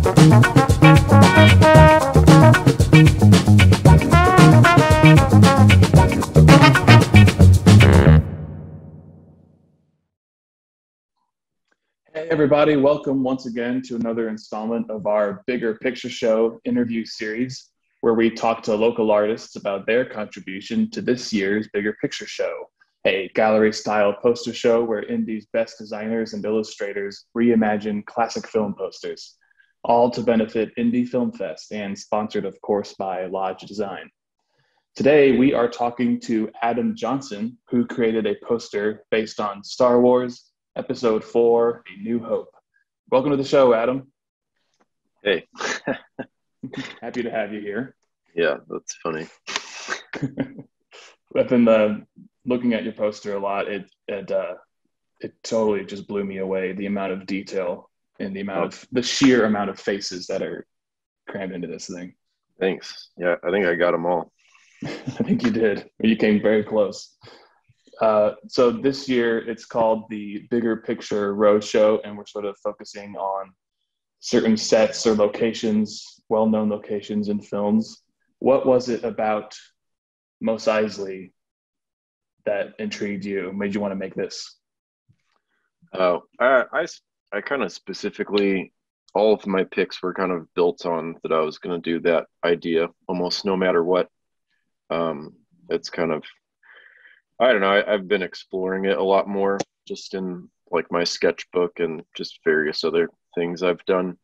Hey everybody, welcome once again to another installment of our Bigger Picture Show interview series, where we talk to local artists about their contribution to this year's Bigger Picture Show, a gallery-style poster show where indie's best designers and illustrators reimagine classic film posters, all to benefit Indie Film Fest and sponsored, of course, by Lodge Design. Today, we are talking to Adam Johnson, who created a poster based on Star Wars Episode 4, A New Hope. Welcome to the show, Adam. Hey. Happy to have you here. Yeah, that's funny. I've been looking at your poster a lot. It totally just blew me away, the amount of detail and the sheer amount of faces that are crammed into this thing. Thanks. Yeah, I think I got them all. I think you did. You came very close. So this year it's called the Bigger Picture Roadshow, and we're sort of focusing on certain sets or locations, well-known locations in films. What was it about Mos Eisley that intrigued you, made you want to make this? Oh, I kind of specifically, all of my picks were kind of built on that I was going to do that idea almost no matter what. It's kind of, I don't know, I've been exploring it a lot more just in like my sketchbook and just various other things I've done.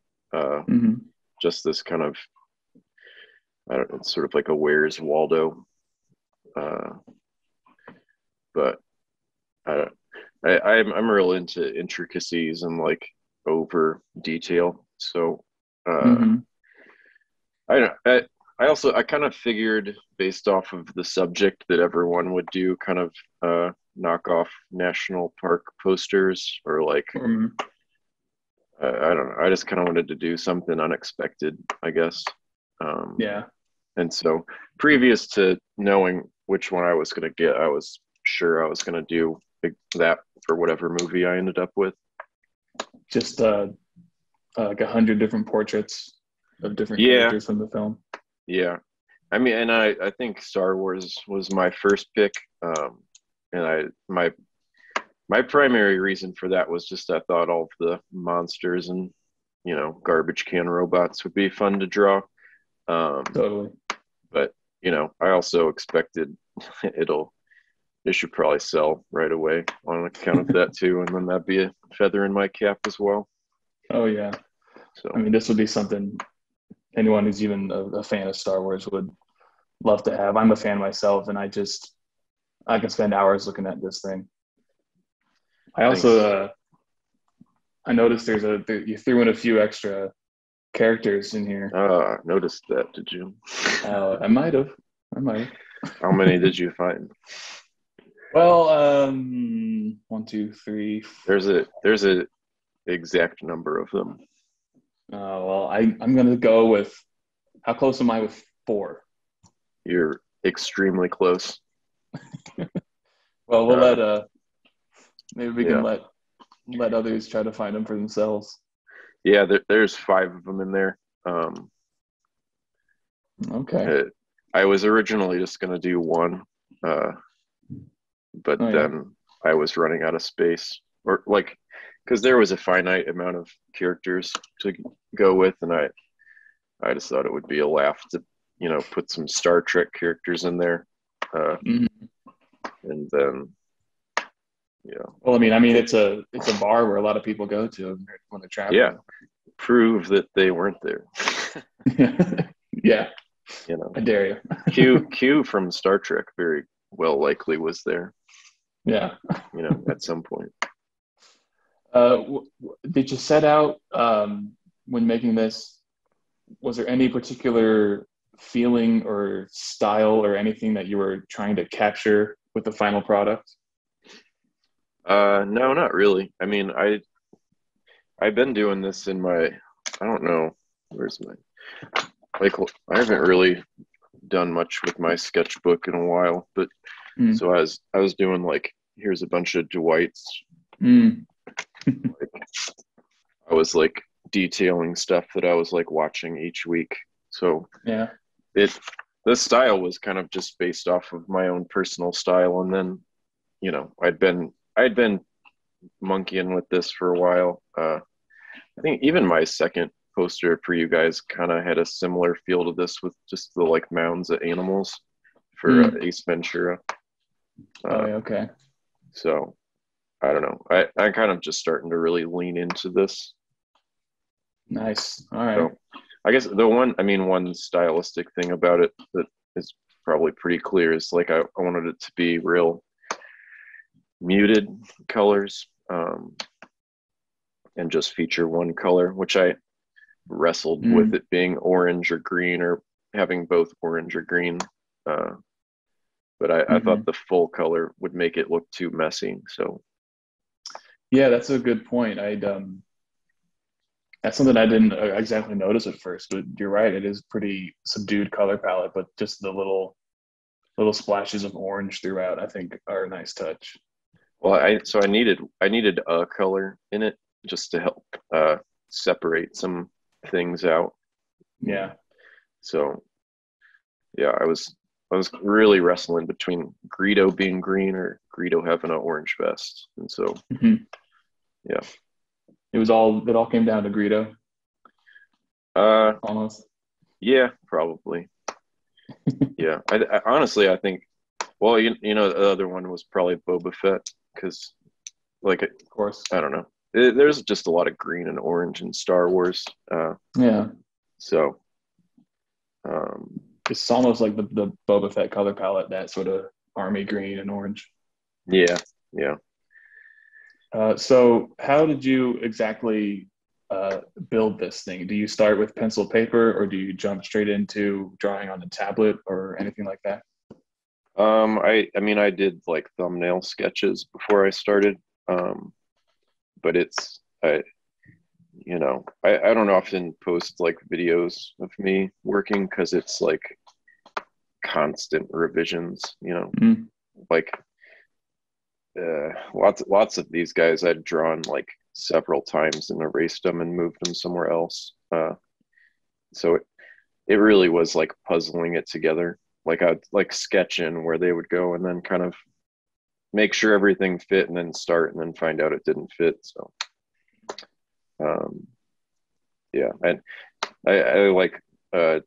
Just this kind of, I don't know, it's sort of like a Where's Waldo. But I'm real into intricacies and like over detail. So I kind of figured based off of the subject that everyone would do kind of knock off national park posters or like I don't know. I just kind of wanted to do something unexpected, I guess. Yeah. And so previous to knowing which one I was going to get, I was sure I was going to do that for whatever movie I ended up with. Just like 100 different portraits of different characters from the film. Yeah. I mean, and I think Star Wars was my first pick. And my primary reason for that was just I thought all of the monsters and, garbage can robots would be fun to draw. Totally. But, I also expected it should probably sell right away on account of that too. And then that'd be a feather in my cap as well. Oh, yeah. So, I mean, this would be something anyone who's even a fan of Star Wars would love to have. I'm a fan myself, and I can spend hours looking at this thing. I also, I noticed you threw in a few extra characters in here. Noticed that, did you? I might have. How many did you find? Well, 1, 2, 3. There's a exact number of them. Well, I'm gonna go with, how close am I with 4? You're extremely close. Well, we'll maybe we can let others try to find them for themselves. Yeah, there's 5 of them in there. Okay. I was originally just gonna do 1, but then I was running out of space, or like, because there was a finite amount of characters to go with, and I just thought it would be a laugh to put some Star Trek characters in there, and then Well, I mean, it's a bar where a lot of people go to when they're traveling. Yeah, prove that they weren't there. Yeah, I dare you. Q from Star Trek very well likely was there. Yeah, at some point. Did you set out when making this? Was there any particular feeling or style or anything that you were trying to capture with the final product? No, not really. I mean, I've been doing this in my, I don't know, where's my, like, I haven't really done much with my sketchbook in a while, but so I was doing like, here's a bunch of Dwights. Like, I was like detailing stuff that I was like watching each week. So Yeah. it the style was kind of just based off of my own personal style, and then I'd been monkeying with this for a while. I think even my second poster for you guys kind of had a similar feel to this, with just the like mounds of animals for Ace Ventura. Oh, yeah, okay. So I don't know. I'm kind of just starting to really lean into this. Nice. All right. So I guess one stylistic thing about it that is probably pretty clear is like I wanted it to be real muted colors, and just feature one color, which I wrestled with it being orange or green, or having both orange or green. But I thought the full color would make it look too messy. So yeah, that's a good point. That's something I didn't exactly notice at first, but you're right. It is pretty subdued color palette, but just the little splashes of orange throughout, I think, are a nice touch. well, I needed a color in it just to help separate some things out. Yeah. So yeah, I was really wrestling between Greedo being green or Greedo having an orange vest, and so yeah, it all came down to Greedo. Almost. Yeah, probably. Yeah, I honestly I think, well, the other one was probably Boba Fett, because like of course, I don't know, there's just a lot of green and orange in Star Wars. Yeah. So It's almost like the Boba Fett color palette, that sort of army green and orange. yeah. So how did you exactly build this thing? Do you start with pencil paper, or do you jump straight into drawing on the tablet or anything like that? I mean I did like thumbnail sketches before I started, but I don't often post like videos of me working, because it's like constant revisions, like lots of these guys I'd drawn like several times and erased them and moved them somewhere else. So it really was like puzzling it together. Like I'd like sketch in where they would go, and then kind of make sure everything fit, and then start, and then find out it didn't fit. So yeah, and I like I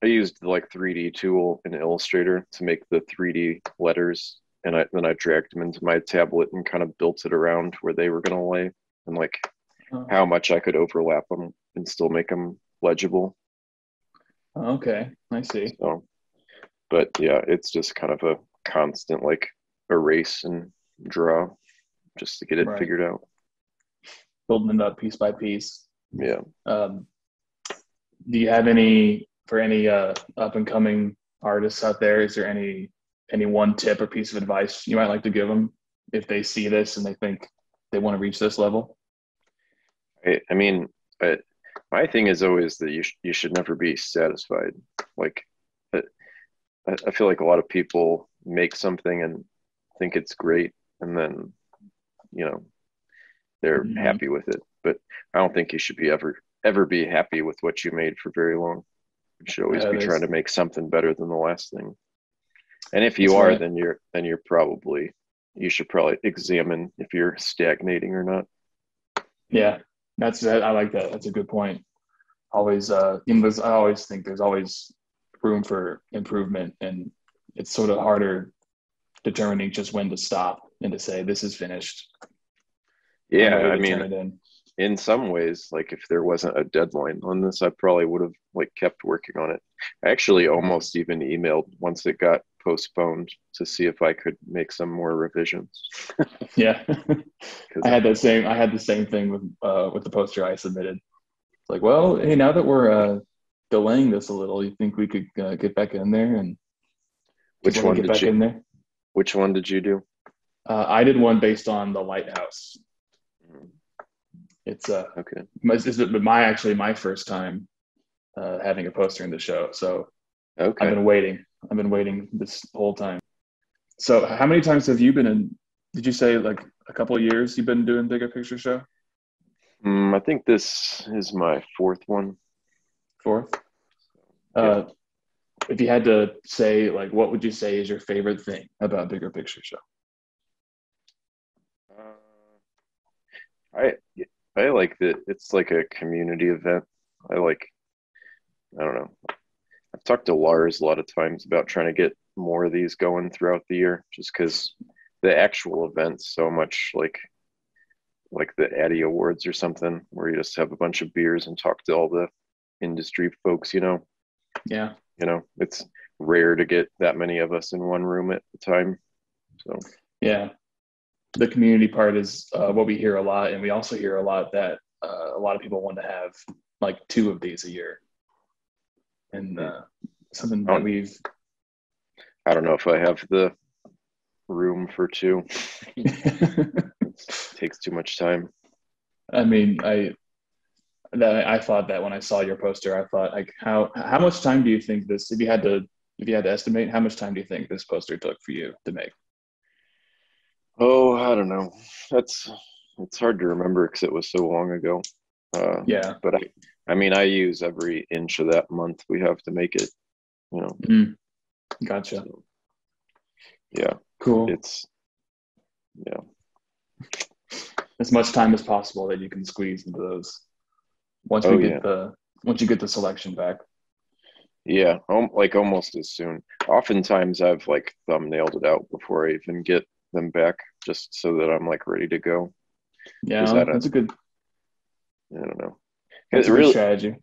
used like 3D tool in Illustrator to make the 3D letters, and then I dragged them into my tablet and kind of built it around where they were going to lay, and like how much I could overlap them and still make them legible. Okay, I see. So, but yeah, it's just kind of a constant like erase and draw just to get it figured out. Building it up piece by piece. Yeah. Do you have for any up and coming artists out there? Is there any one tip or piece of advice you might like to give them if they see this and they think they want to reach this level? I mean, my thing is always that you should never be satisfied. Like, I feel like a lot of people make something and think it's great, and then they're happy with it. But I don't think you should be ever be happy with what you made for very long. You should always be trying to make something better than the last thing. And if you are, then you should probably examine if you're stagnating or not. Yeah, I like that. That's a good point. Always, I always think there's always room for improvement, and it's sort of harder determining just when to stop and to say this is finished. Yeah, I mean, in some ways, like if there wasn't a deadline on this, I probably would have like kept working on it. I actually almost even emailed once it got postponed to see if I could make some more revisions. Yeah, I had the same thing with the poster I submitted. It's like, well, hey, now that we're delaying this a little, you think we could get back in there? And which one did you do? I did one based on the lighthouse. It's okay. My first time having a poster in the show. So okay. I've been waiting this whole time. So how many times have you been in? Did you say like a couple of years you've been doing Bigger Picture Show? I think this is my fourth one. Fourth. Yeah. Uh, if you had to say, like, what would you say is your favorite thing about Bigger Picture Show? Uh, I I like that it's like a community event. I like I don't know. I've talked to Lars a lot of times about trying to get more of these going throughout the year, just because the actual event's so much like the Addy Awards or something, where you just have a bunch of beers and talk to all the industry folks. Yeah. It's rare to get that many of us in one room at a time. So Yeah. The community part is what we hear a lot. And we also hear a lot that a lot of people want to have like two of these a year. And something I that don't, we've, I don't know if I have the room for two. It takes too much time. I mean, I thought that when I saw your poster, I thought like how much time do you think this if you had to estimate, how much time do you think this poster took for you to make? Oh, I don't know. That's it's hard to remember because it was so long ago. Yeah. But I mean, I use every inch of that month we have to make it. You know, Mm, gotcha. so, yeah, Cool. it's yeah, As much time as possible that you can squeeze into those once we oh get yeah, the once you get the selection back. yeah. Like almost as soon. Oftentimes, I've like thumbnailed it out before I even get them back, just so that I'm like ready to go. Because Yeah, I don't know. that's It a good really, strategy.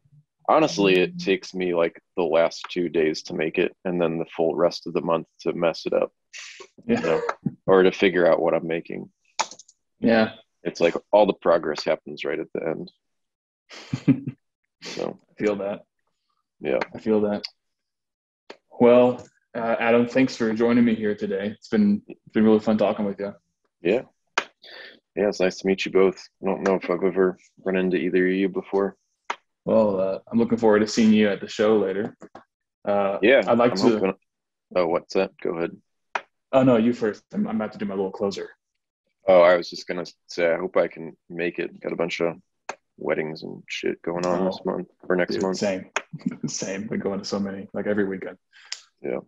honestly, it takes me like the last 2 days to make it, and then the full rest of the month to mess it up, Yeah. or to figure out what I'm making. Yeah. It's like all the progress happens right at the end. I So feel that. yeah, I feel that. Well, Adam, thanks for joining me here today. It's been really fun talking with you. yeah, yeah. It's nice to meet you both. I don't know if I've ever run into either of you before. Well, I'm looking forward to seeing you at the show later. Yeah, I'd like I'm to. hoping. Oh, what's that? Go ahead. Oh no, you first. I'm about to do my little closer. Oh, I was just gonna say I hope I can make it. Got a bunch of weddings and shit going on this Oh, month or next dude, month. same, same. We're going to so many, like every weekend. Yeah. All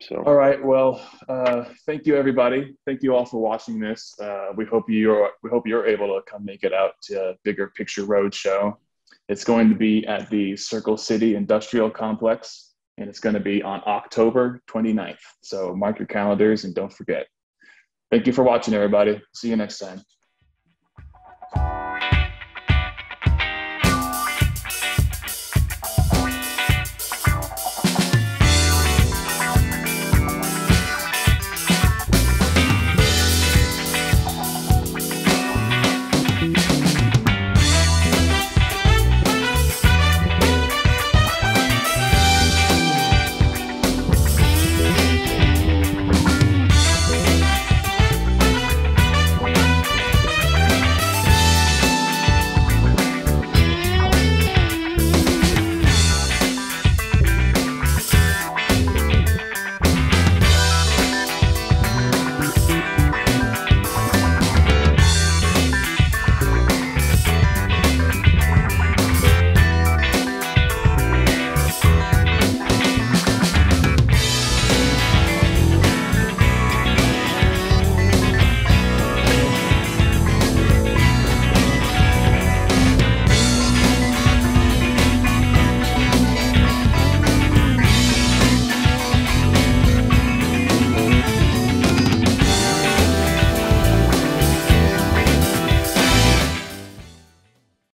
So right. Well, thank you, everybody. Thank you all for watching this. We hope you're able to come make it out to Bigger Picture Road Show. It's going to be at the Circle City Industrial Complex, and it's going to be on October 29th. So mark your calendars and don't forget. Thank you for watching, everybody. See you next time.